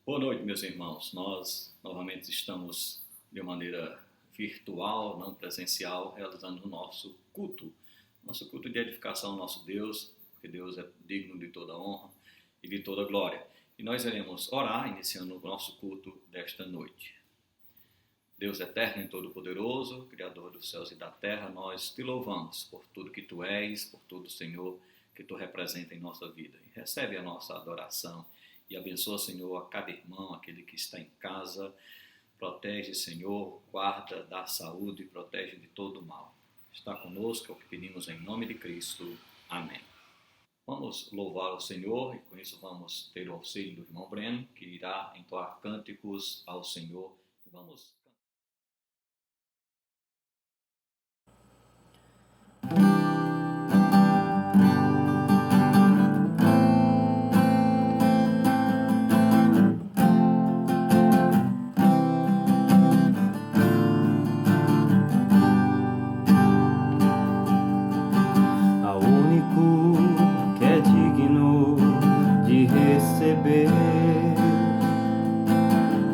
Boa noite, meus irmãos. Nós novamente estamos de maneira virtual, não presencial, realizando o nosso culto de edificação ao nosso Deus, porque Deus é digno de toda honra e de toda glória. E nós iremos orar, iniciando o nosso culto desta noite. Deus eterno e todo-poderoso, Criador dos céus e da terra, nós te louvamos por tudo que Tu és, por tudo, Senhor, que Tu representa em nossa vida. E recebe a nossa adoração e abençoa, Senhor, a cada irmão, aquele que está em casa. Protege, Senhor, guarda, dá saúde e protege de todo o mal. Está conosco, é o que pedimos em nome de Cristo. Amém. Vamos louvar o Senhor e com isso vamos ter o auxílio do irmão Breno, que irá entoar cânticos ao Senhor. Vamos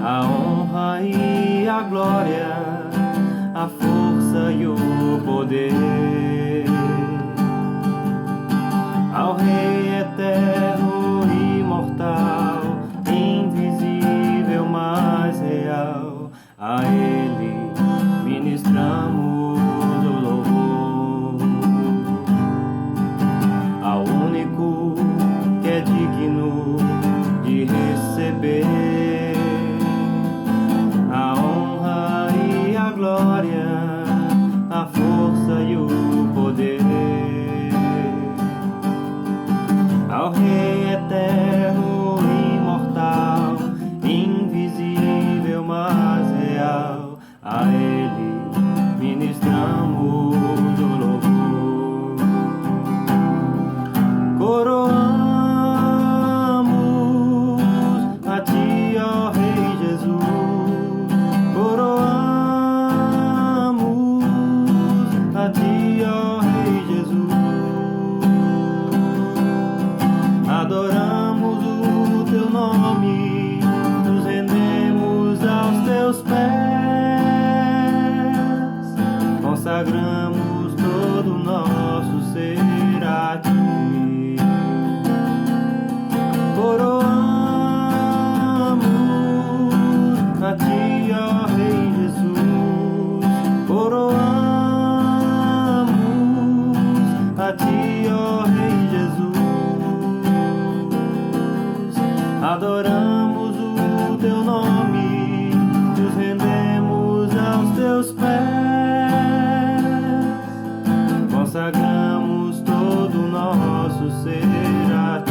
a honra e a glória, a força e o poder, ao Rei eterno e imortal, invisível, mas real, a Ele ministramos o louvor, ao único que é digno de receber a honra e a glória, a força e o poder, ao Rei eterno e imortal, invisível, mas real, a Ele ministramos o louvor. Coroamos a Ti, ó Rei Jesus, coroamos a Ti, ó Rei Jesus, adoramos o Teu nome, nos rendemos aos Teus pés, consagramos todo o nosso ser a Ti. Coroamos a Ti, ó Rei Jesus, coroamos a Ti, ó Rei Jesus, adoramos o Teu nome, nos rendemos aos Teus pés, consagramos todo o nosso ser a Ti.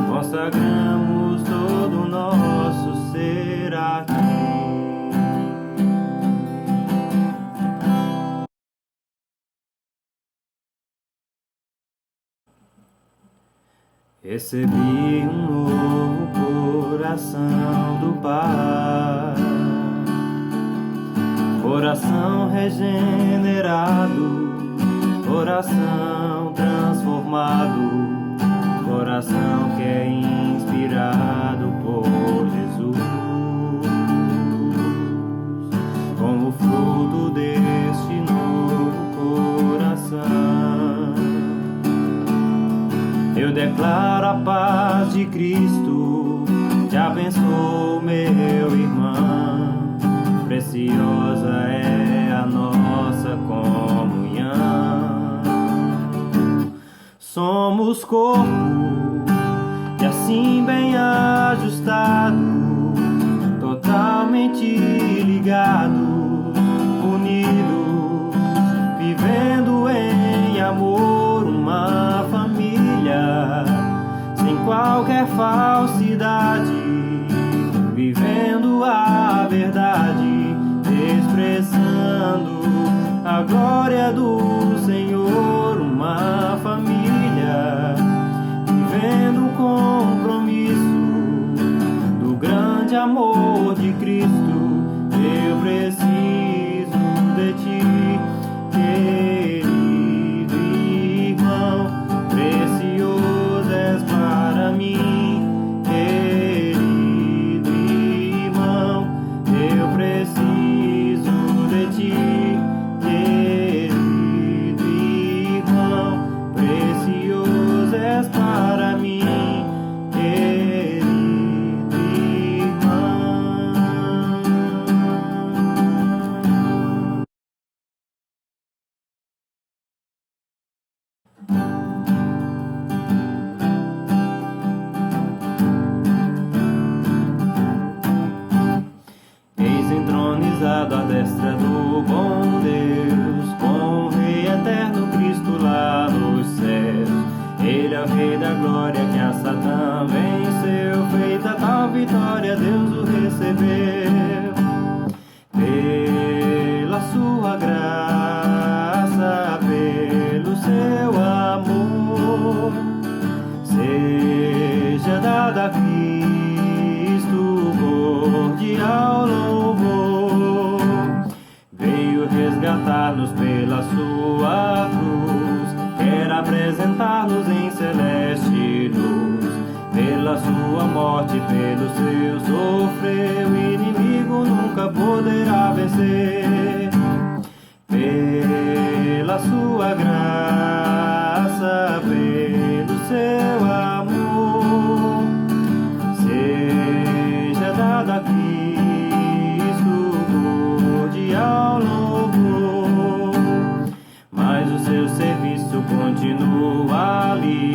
Consagramos todo o nosso ser a Ti. Recebi novo coração do Pai, coração regenerado, coração transformado, coração que é inspirado por Jesus, como fruto deste novo coração. Eu declaro a paz de Cristo, te abençoo, meu irmão, preciosa é a nossa comunhão. Somos corpo, e assim bem ajustado, totalmente ligados, unidos, vivendo em amor, uma família, sem qualquer falsidade, vivendo a verdade, expressando a glória do Senhor, uma família, vivendo o compromisso do grande amor de Cristo. Eu preciso de Ti, querido irmão, precioso és para mim. Rei da glória que a Satã venceu, feita tal vitória, Deus o recebeu. Pela sua graça, pelo seu amor, seja dada a Cristo cordial louvor. Veio resgatar-nos pela sua cruz, quer apresentar-nos em celeste luz. Pela sua morte, pelo seu sofrer, o inimigo nunca poderá vencer. Pela sua graça, pelo seu amor, seja dada a Cristo cordial louvor. Mas o seu serviço continua ali,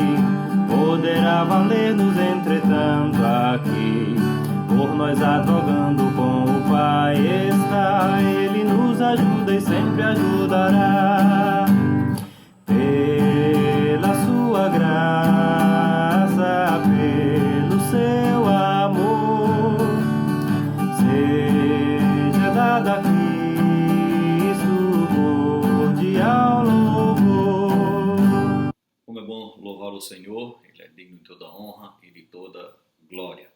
poderá valer-nos entretanto aqui. Por nós advogando com o Pai está, Ele nos ajuda e sempre ajudará. Pela sua graça, pelo seu amor, seja dada a Cristo cordial louvor. Como é bom louvar o Senhor, Ele é digno de toda honra e de toda glória.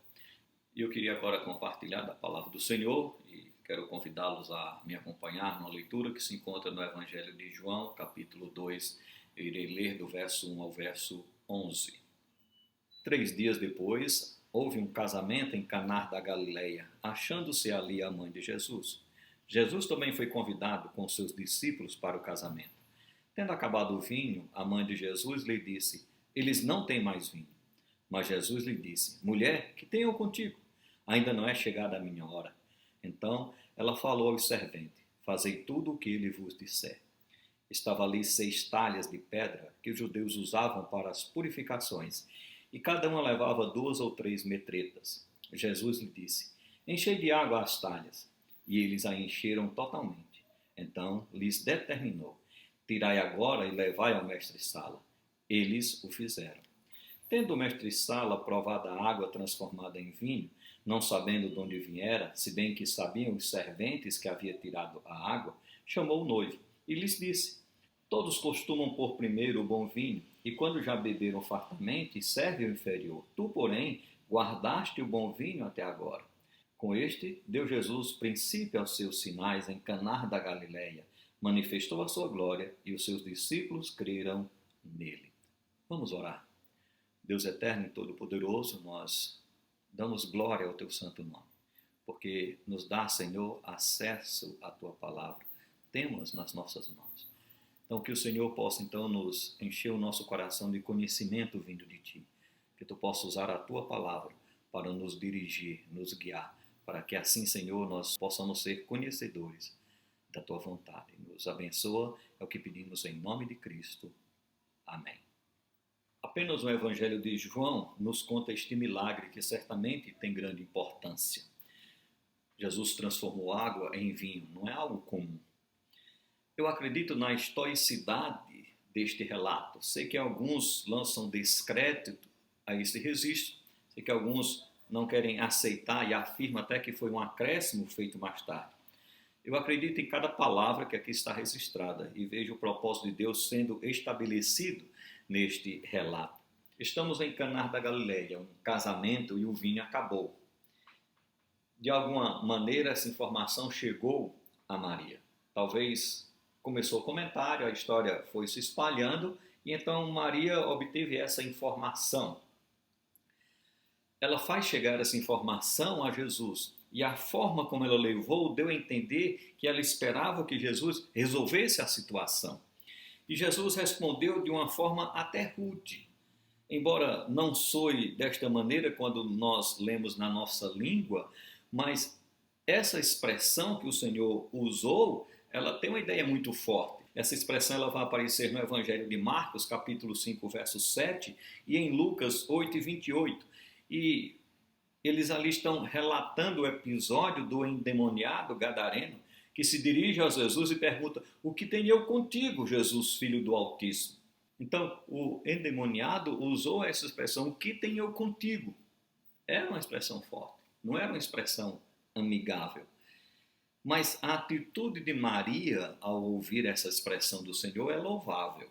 E eu queria agora compartilhar da palavra do Senhor e quero convidá-los a me acompanhar numa leitura que se encontra no Evangelho de João, capítulo 2. Eu irei ler do verso 1 ao verso 11. 3 dias depois, houve um casamento em Caná da Galileia, achando-se ali a mãe de Jesus. Jesus também foi convidado com seus discípulos para o casamento. Tendo acabado o vinho, a mãe de Jesus lhe disse: eles não têm mais vinho. Mas Jesus lhe disse: mulher, que tenho contigo? Ainda não é chegada a minha hora. Então ela falou aos serventes: fazei tudo o que ele vos disser. Estava ali 6 talhas de pedra que os judeus usavam para as purificações, e cada uma levava 2 ou 3 metretas. Jesus lhe disse: enchei de água as talhas. E eles a encheram totalmente. Então lhes determinou: tirai agora e levai ao mestre-sala. Eles o fizeram. Tendo o mestre-sala provado a água transformada em vinho, não sabendo de onde viera, se bem que sabiam os serventes que havia tirado a água, chamou o noivo e lhes disse: todos costumam pôr primeiro o bom vinho, e quando já beberam fartamente, serve o inferior. Tu, porém, guardaste o bom vinho até agora. Com este, deu Jesus princípio aos seus sinais em Caná da Galileia, manifestou a sua glória e os seus discípulos creram nele. Vamos orar. Deus eterno e todo-poderoso, nós damos glória ao teu santo nome, porque nos dá, Senhor, acesso à tua palavra. Temos nas nossas mãos. Então, que o Senhor possa, então, nos encher o nosso coração de conhecimento vindo de ti. Que tu possa usar a tua palavra para nos dirigir, nos guiar, para que assim, Senhor, nós possamos ser conhecedores da tua vontade. Nos abençoa, é o que pedimos em nome de Cristo. Amém. Apenas o Evangelho de João nos conta este milagre que certamente tem grande importância. Jesus transformou água em vinho, não é algo comum. Eu acredito na historicidade deste relato. Sei que alguns lançam descrédito a esse registro, sei que alguns não querem aceitar e afirmam até que foi um acréscimo feito mais tarde. Eu acredito em cada palavra que aqui está registrada e vejo o propósito de Deus sendo estabelecido neste relato. Estamos em Caná da Galileia, um casamento e o vinho acabou. De alguma maneira essa informação chegou a Maria. Talvez começou o comentário, a história foi se espalhando e então Maria obteve essa informação. Ela faz chegar essa informação a Jesus e a forma como ela levou deu a entender que ela esperava que Jesus resolvesse a situação. E Jesus respondeu de uma forma até rude. Embora não soe desta maneira quando nós lemos na nossa língua, mas essa expressão que o Senhor usou, ela tem uma ideia muito forte. Essa expressão ela vai aparecer no Evangelho de Marcos, capítulo 5, verso 7, e em Lucas 8 e 28. E eles ali estão relatando o episódio do endemoniado gadareno, que se dirige a Jesus e pergunta: o que tenho eu contigo, Jesus, filho do Altíssimo? Então, o endemoniado usou essa expressão, o que tenho eu contigo? Era uma expressão forte, não era uma expressão amigável. Mas a atitude de Maria, ao ouvir essa expressão do Senhor, é louvável.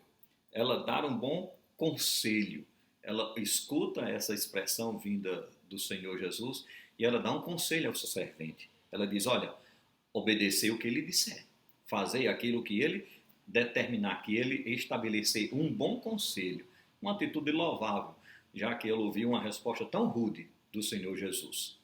Ela dá um bom conselho. Ela escuta essa expressão vinda do Senhor Jesus e ela dá um conselho ao seu servente. Ela diz, olha, obedecei o que ele disser. Fazei aquilo que ele determinar, que ele estabelecer um bom conselho. Uma atitude louvável, já que ele ouviu uma resposta tão rude do Senhor Jesus.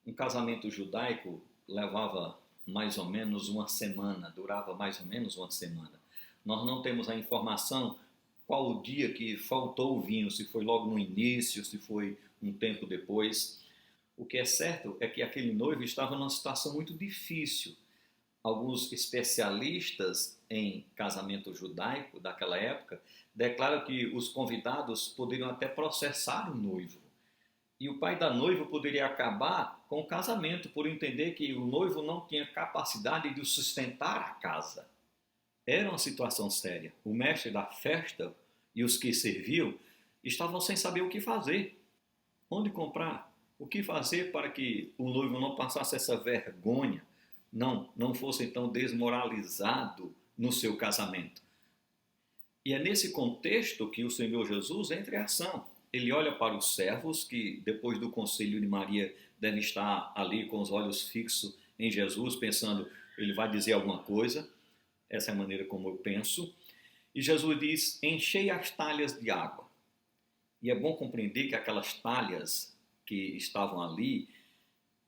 Um casamento judaico levava mais ou menos uma semana, durava mais ou menos uma semana. Nós não temos a informação qual o dia que faltou o vinho, se foi logo no início, se foi um tempo depois. O que é certo é que aquele noivo estava numa situação muito difícil. Alguns especialistas em casamento judaico daquela época declaram que os convidados poderiam até processar o noivo. E o pai da noiva poderia acabar com o casamento por entender que o noivo não tinha capacidade de sustentar a casa. Era uma situação séria. O mestre da festa e os que serviam estavam sem saber o que fazer. Onde comprar? O que fazer para que o noivo não passasse essa vergonha, não fosse então desmoralizado no seu casamento? E é nesse contexto que o Senhor Jesus entra em ação. Ele olha para os servos que, depois do conselho de Maria, devem estar ali com os olhos fixos em Jesus, pensando, ele vai dizer alguma coisa. Essa é a maneira como eu penso. E Jesus diz, enchei as talhas de água. E é bom compreender que aquelas talhas que estavam ali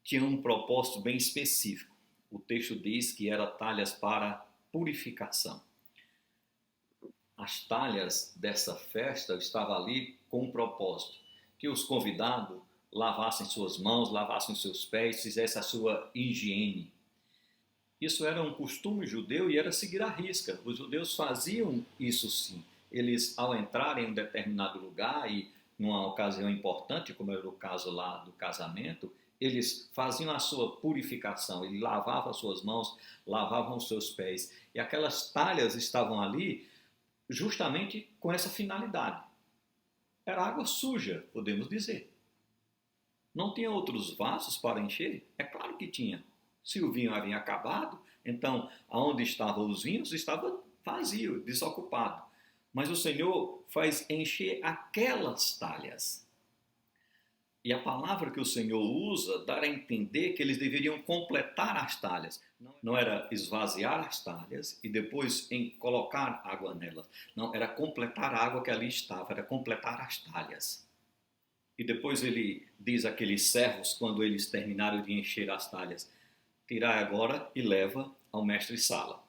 tinham um propósito bem específico. O texto diz que eram talhas para purificação. As talhas dessa festa estavam ali com um propósito, que os convidados lavassem suas mãos, lavassem seus pés, fizessem a sua higiene. Isso era um costume judeu e era seguir à risca. Os judeus faziam isso sim. Eles, ao entrarem em um determinado lugar e numa ocasião importante, como era o caso lá do casamento, eles faziam a sua purificação, eles lavavam as suas mãos, lavavam os seus pés. E aquelas talhas estavam ali justamente com essa finalidade. Era água suja, podemos dizer. Não tinha outros vasos para encher? É claro que tinha. Se o vinho havia acabado, então aonde estavam os vinhos estava vazio, desocupado. Mas o Senhor faz encher aquelas talhas. E a palavra que o Senhor usa dá a entender que eles deveriam completar as talhas. Não era esvaziar as talhas e depois colocar água nelas. Não, era completar a água que ali estava, era completar as talhas. E depois ele diz àqueles servos, quando eles terminaram de encher as talhas, tirai agora e leva ao mestre-sala.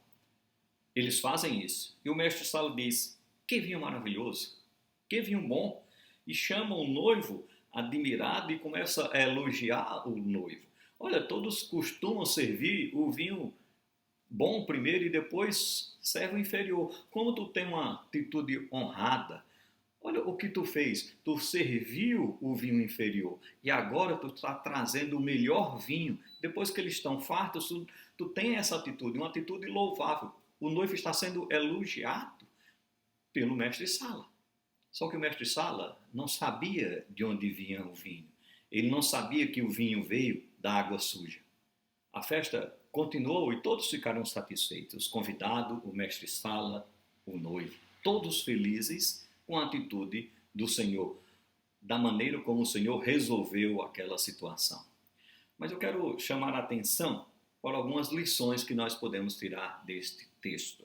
Eles fazem isso. E o mestre-sala diz, que vinho maravilhoso, que vinho bom. E chama o noivo admirado e começa a elogiar o noivo. Olha, todos costumam servir o vinho bom primeiro e depois serve o inferior. Como tu tem uma atitude honrada, olha o que tu fez. Tu serviu o vinho inferior e agora tu está trazendo o melhor vinho. Depois que eles estão fartos, tu tem essa atitude, uma atitude louvável. O noivo está sendo elogiado pelo mestre-sala. Só que o mestre-sala não sabia de onde vinha o vinho. Ele não sabia que o vinho veio da água suja. A festa continuou e todos ficaram satisfeitos. Os convidados, o mestre-sala, o noivo. Todos felizes com a atitude do Senhor, da maneira como o Senhor resolveu aquela situação. Mas eu quero chamar a atenção para algumas lições que nós podemos tirar deste texto.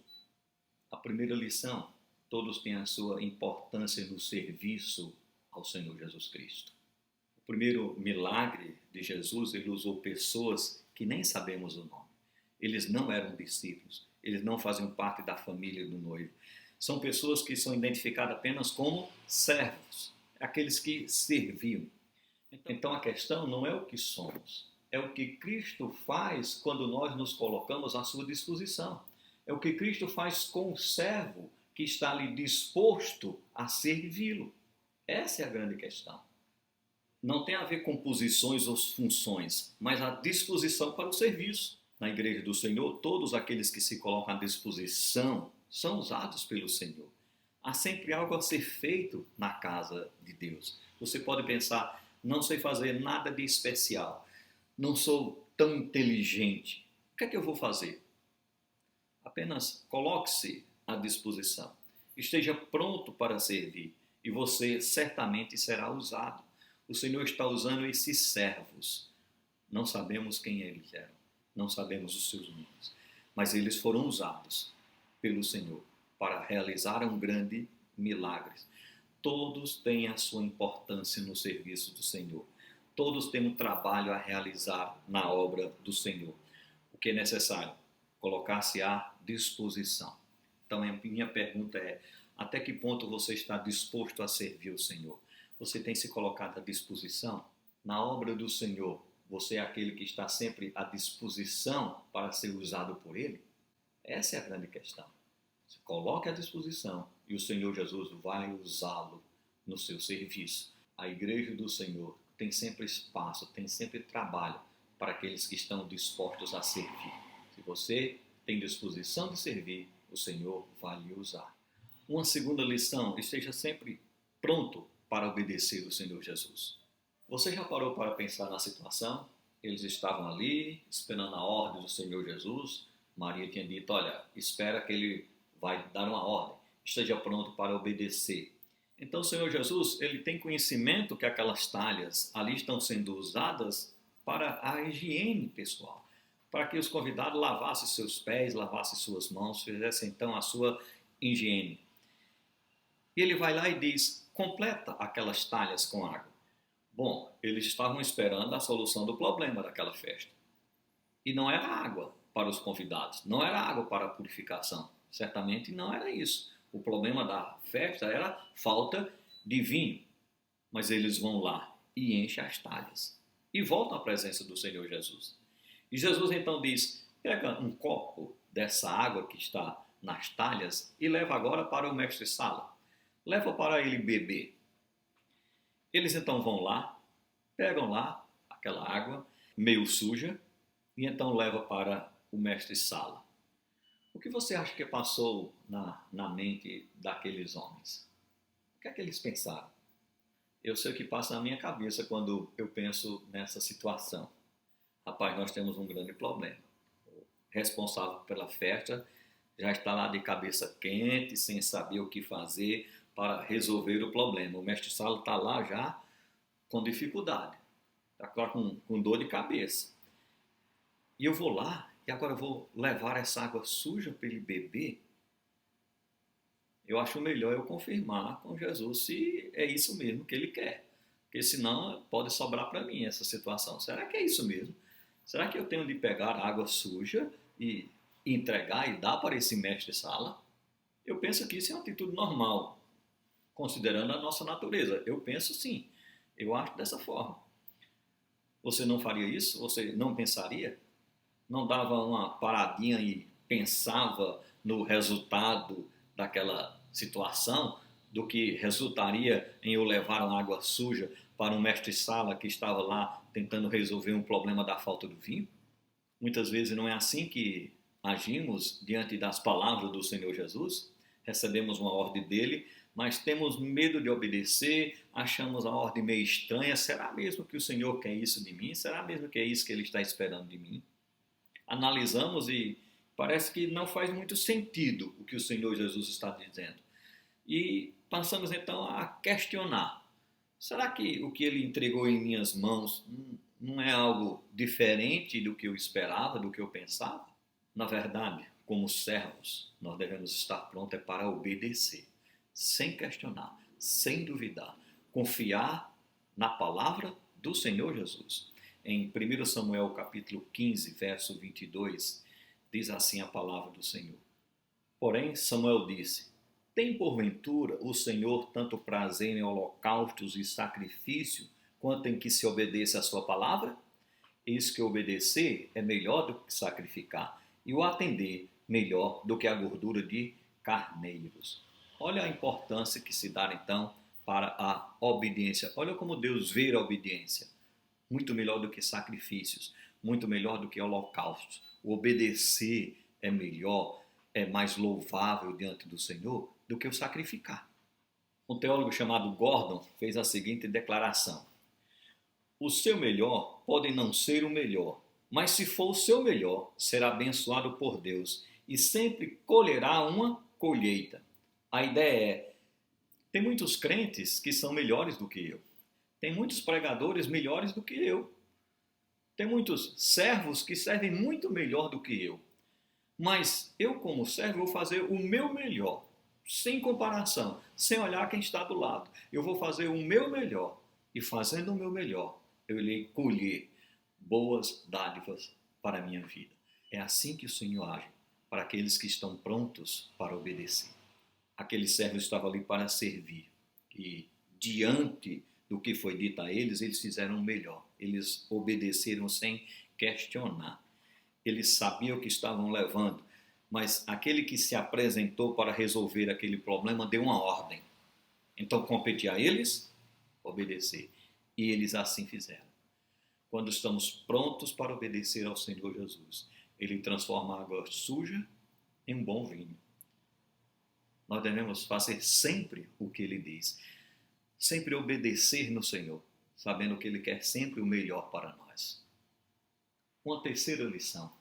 A primeira lição, todos têm a sua importância no serviço ao Senhor Jesus Cristo. O primeiro milagre de Jesus, ele usou pessoas que nem sabemos o nome. Eles não eram discípulos, eles não faziam parte da família do noivo. São pessoas que são identificadas apenas como servos, aqueles que serviam. Então a questão não é o que somos, é o que Cristo faz quando nós nos colocamos à sua disposição. É o que Cristo faz com o servo que está ali disposto a servi-lo. Essa é a grande questão. Não tem a ver com posições ou funções, mas a disposição para o serviço. Na igreja do Senhor, todos aqueles que se colocam à disposição são usados pelo Senhor. Há sempre algo a ser feito na casa de Deus. Você pode pensar, não sei fazer nada de especial, não sou tão inteligente. O que é que eu vou fazer? Apenas coloque-se à disposição. Esteja pronto para servir e você certamente será usado. O Senhor está usando esses servos. Não sabemos quem eles eram, não sabemos os seus nomes, mas eles foram usados pelo Senhor para realizar um grande milagre. Todos têm a sua importância no serviço do Senhor. Todos têm um trabalho a realizar na obra do Senhor. O que é necessário? Colocar-se à disposição. Então, a minha pergunta é, até que ponto você está disposto a servir o Senhor? Você tem se colocado à disposição? Na obra do Senhor, você é aquele que está sempre à disposição para ser usado por Ele? Essa é a grande questão. Se coloque à disposição e o Senhor Jesus vai usá-lo no seu serviço. A igreja do Senhor tem sempre espaço, tem sempre trabalho para aqueles que estão dispostos a servir. Se você tem disposição de servir, o Senhor vai lhe usar. Uma segunda lição, esteja sempre pronto para obedecer o Senhor Jesus. Você já parou para pensar na situação? Eles estavam ali, esperando a ordem do Senhor Jesus. Maria tinha dito, olha, espera que ele vai dar uma ordem. Esteja pronto para obedecer. Então o Senhor Jesus, ele tem conhecimento que aquelas talhas ali estão sendo usadas para a higiene pessoal. Para que os convidados lavassem seus pés, lavassem suas mãos, fizessem então a sua higiene. E ele vai lá e diz, completa aquelas talhas com água. Bom, eles estavam esperando a solução do problema daquela festa. E não era água para os convidados, não era água para a purificação. Certamente não era isso. O problema da festa era falta de vinho. Mas eles vão lá e enchem as talhas. E voltam à presença do Senhor Jesus. E Jesus então diz, pega um copo dessa água que está nas talhas e leva agora para o mestre-sala. Leva para ele beber. Eles então vão lá, pegam lá aquela água meio suja e então leva para o mestre-sala. O que você acha que passou na mente daqueles homens? O que é que eles pensaram? Eu sei o que passa na minha cabeça quando eu penso nessa situação. Rapaz, nós temos um grande problema. O responsável pela festa já está lá de cabeça quente, sem saber o que fazer para resolver o problema. O mestre-sala está lá já com dificuldade, está com dor de cabeça. E eu vou lá e agora eu vou levar essa água suja para ele beber. Eu acho melhor eu confirmar com Jesus se é isso mesmo que ele quer. Porque senão pode sobrar para mim essa situação. Será que é isso mesmo? Será que eu tenho de pegar água suja e entregar e dar para esse mestre-sala? Eu penso que isso é uma atitude normal, considerando a nossa natureza. Eu penso sim. Eu acho dessa forma. Você não faria isso? Você não pensaria? Não dava uma paradinha e pensava no resultado daquela situação, do que resultaria em eu levar uma água suja para um mestre-sala que estava lá tentando resolver um problema da falta do vinho? Muitas vezes não é assim que agimos diante das palavras do Senhor Jesus. Recebemos uma ordem dele, mas temos medo de obedecer, achamos a ordem meio estranha. Será mesmo que o Senhor quer isso de mim? Será mesmo que é isso que Ele está esperando de mim? Analisamos e parece que não faz muito sentido o que o Senhor Jesus está dizendo. E passamos então a questionar. Será que o que Ele entregou em minhas mãos não é algo diferente do que eu esperava, do que eu pensava? Na verdade, como servos, nós devemos estar prontos para obedecer, sem questionar, sem duvidar, confiar na palavra do Senhor Jesus. Em 1 Samuel capítulo 15, verso 22, diz assim a palavra do Senhor. Porém, Samuel disse, tem porventura o Senhor tanto prazer em holocaustos e sacrifício, quanto em que se obedeça a sua palavra? Eis que obedecer é melhor do que sacrificar, e o atender melhor do que a gordura de carneiros. Olha a importância que se dá então para a obediência. Olha como Deus vê a obediência. Muito melhor do que sacrifícios, muito melhor do que holocaustos. O obedecer é melhor, é mais louvável diante do Senhor do que o sacrificar. Um teólogo chamado Gordon fez a seguinte declaração: o seu melhor pode não ser o melhor, mas se for o seu melhor, será abençoado por Deus e sempre colherá uma colheita. A ideia é, tem muitos crentes que são melhores do que eu. Tem muitos pregadores melhores do que eu. Tem muitos servos que servem muito melhor do que eu. Mas eu, como servo, vou fazer o meu melhor, sem comparação, sem olhar quem está do lado. Eu vou fazer o meu melhor. E fazendo o meu melhor, eu irei colher boas dádivas para a minha vida. É assim que o Senhor age para aqueles que estão prontos para obedecer. Aquele servo estava ali para servir. E diante do que foi dito a eles, eles fizeram o melhor. Eles obedeceram sem questionar. Eles sabiam o que estavam levando, mas aquele que se apresentou para resolver aquele problema deu uma ordem. Então competia a eles obedecer. E eles assim fizeram. Quando estamos prontos para obedecer ao Senhor Jesus, Ele transforma a água suja em um bom vinho. Nós devemos fazer sempre o que Ele diz. Sempre obedecer no Senhor, sabendo que Ele quer sempre o melhor para nós. Uma terceira lição: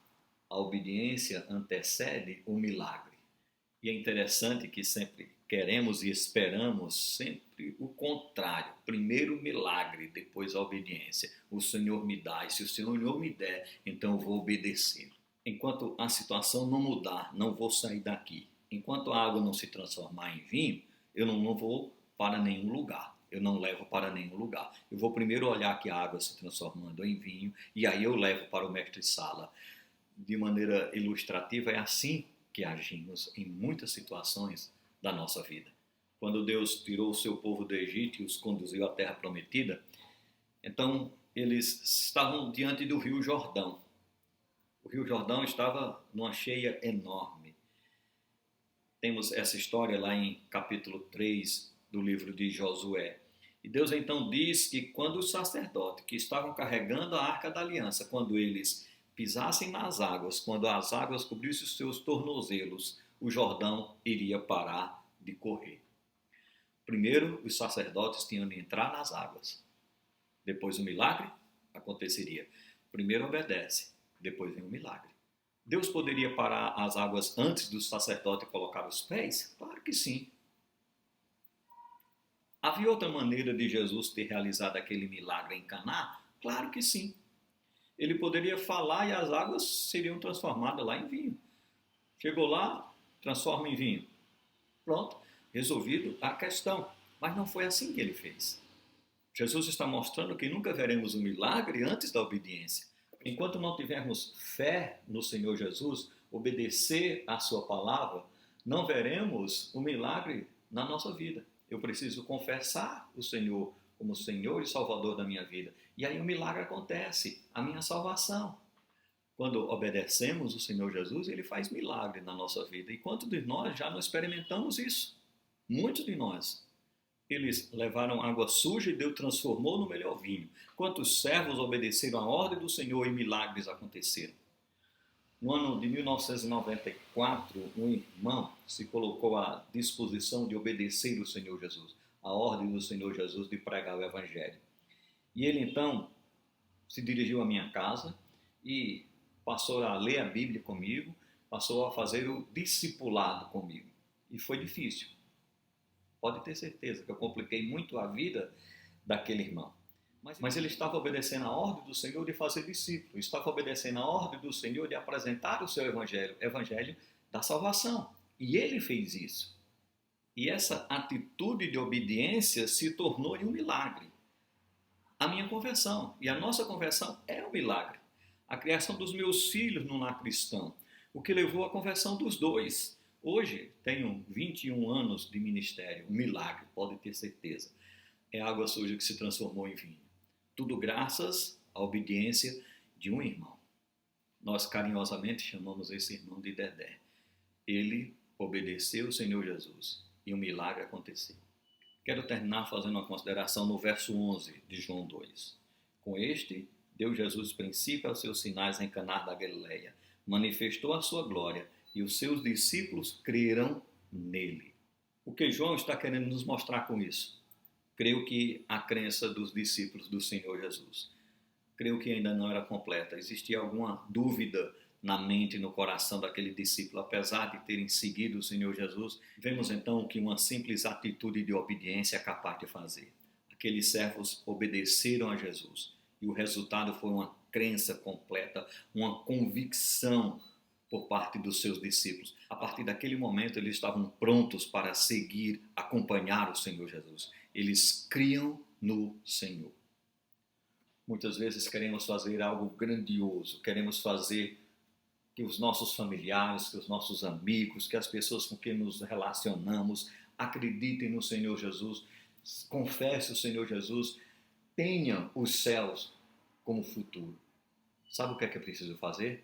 a obediência antecede o milagre. E é interessante que sempre queremos e esperamos sempre o contrário. Primeiro o milagre, depois a obediência. O Senhor me dá, e se o Senhor me der, então eu vou obedecer. Enquanto a situação não mudar, não vou sair daqui. Enquanto a água não se transformar em vinho, eu não vou para nenhum lugar. Eu não levo para nenhum lugar. Eu vou primeiro olhar que a água se transformando em vinho, e aí eu levo para o mestre-sala. De maneira ilustrativa, é assim que agimos em muitas situações da nossa vida. Quando Deus tirou o seu povo do Egito e os conduziu à terra prometida, então eles estavam diante do rio Jordão. O rio Jordão estava numa cheia enorme. Temos essa história lá em capítulo 3 do livro de Josué. E Deus então diz que quando os sacerdotes que estavam carregando a Arca da Aliança, quando eles pisassem nas águas, quando as águas cobrissem os seus tornozelos, o Jordão iria parar de correr. Primeiro, os sacerdotes tinham de entrar nas águas. Depois o milagre aconteceria. Primeiro obedece, depois vem o milagre. Deus poderia parar as águas antes do sacerdote colocar os pés? Claro que sim. Havia outra maneira de Jesus ter realizado aquele milagre em Caná? Claro que sim. Ele poderia falar e as águas seriam transformadas lá em vinho. Chegou lá, transforma em vinho. Pronto, resolvido a questão. Mas não foi assim que ele fez. Jesus está mostrando que nunca veremos um milagre antes da obediência. Enquanto não tivermos fé no Senhor Jesus, obedecer à sua palavra, não veremos o milagre na nossa vida. Eu preciso confessar o Senhor como Senhor e Salvador da minha vida. E aí o milagre acontece, a minha salvação. Quando obedecemos o Senhor Jesus, Ele faz milagre na nossa vida. E quantos de nós já não experimentamos isso? Muitos de nós. Eles levaram água suja e Deus transformou no melhor vinho. Quantos servos obedeceram à ordem do Senhor e milagres aconteceram? No ano de 1994, um irmão se colocou à disposição de obedecer o Senhor Jesus, a ordem do Senhor Jesus de pregar o Evangelho. E ele então se dirigiu à minha casa e passou a ler a Bíblia comigo, passou a fazer o discipulado comigo. E foi difícil. Pode ter certeza que eu compliquei muito a vida daquele irmão. Mas ele estava obedecendo a ordem do Senhor de fazer discípulo, estava obedecendo a ordem do Senhor de apresentar o seu evangelho, evangelho da salvação. E ele fez isso. E essa atitude de obediência se tornou um milagre. A minha conversão e a nossa conversão é um milagre. A criação dos meus filhos no lar cristão, o que levou à conversão dos dois. Hoje tenho 21 anos de ministério, um milagre, pode ter certeza. É água suja que se transformou em vinho. Tudo graças à obediência de um irmão. Nós carinhosamente chamamos esse irmão de Dedé. Ele obedeceu o Senhor Jesus e um milagre aconteceu. Quero terminar fazendo uma consideração no verso 11 de João 2. Com este, deu Jesus princípio aos seus sinais em Caná da Galileia, manifestou a sua glória e os seus discípulos creram nele. O que João está querendo nos mostrar com isso? Creio que a crença dos discípulos do Senhor Jesus, creio que ainda não era completa. Existia alguma dúvida na mente e no coração daquele discípulo, apesar de terem seguido o Senhor Jesus. Vemos então o que uma simples atitude de obediência é capaz de fazer. Aqueles servos obedeceram a Jesus e o resultado foi uma crença completa, uma convicção por parte dos seus discípulos. A partir daquele momento, eles estavam prontos para seguir, acompanhar o Senhor Jesus. Eles criam no Senhor. Muitas vezes queremos fazer algo grandioso, queremos fazer que os nossos familiares, que os nossos amigos, que as pessoas com quem nos relacionamos acreditem no Senhor Jesus, confessem o Senhor Jesus, tenham os céus como futuro. Sabe o que é preciso fazer?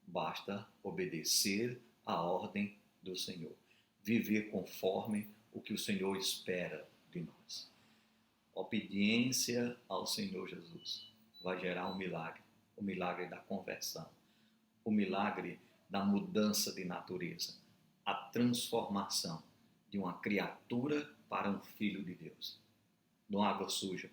Basta obedecer à ordem do Senhor, viver conforme o que o Senhor espera de nós. Obediência ao Senhor Jesus vai gerar um milagre, o milagre da conversão, o milagre da mudança de natureza, a transformação de uma criatura para um filho de Deus, de uma água suja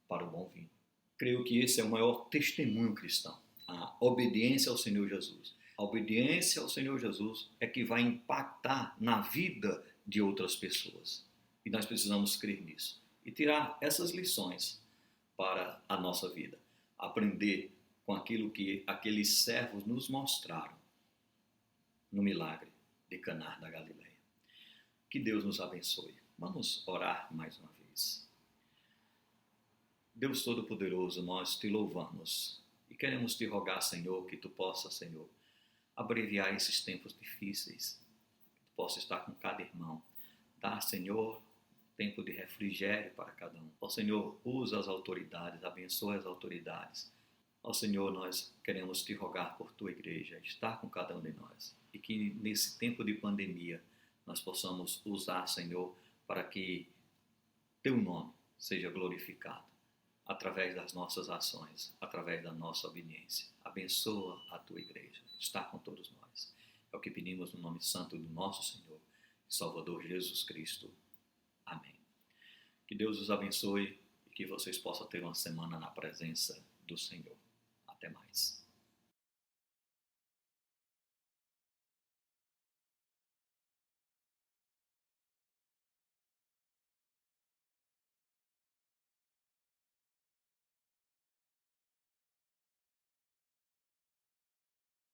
para o bom vinho. Creio que esse é o maior testemunho cristão, a obediência ao Senhor Jesus. A obediência ao Senhor Jesus é que vai impactar na vida de outras pessoas. E nós precisamos crer nisso e tirar essas lições para a nossa vida. Aprender com aquilo que aqueles servos nos mostraram no milagre de Caná da Galileia. Que Deus nos abençoe. Vamos orar mais uma vez. Deus Todo-Poderoso, nós te louvamos e queremos te rogar, Senhor, que tu possa, Senhor, abreviar esses tempos difíceis, que tu possa estar com cada irmão, dar, Senhor, tempo de refrigério para cada um. Ó Senhor, usa as autoridades, abençoa as autoridades. Ó Senhor, nós queremos te rogar por tua igreja, estar com cada um de nós e que nesse tempo de pandemia nós possamos usar, Senhor, para que teu nome seja glorificado através das nossas ações, através da nossa obediência. Abençoa a tua igreja, está com todos nós. É o que pedimos no nome santo do nosso Senhor e Salvador Jesus Cristo. Amém. Que Deus os abençoe e que vocês possam ter uma semana na presença do Senhor. Até mais.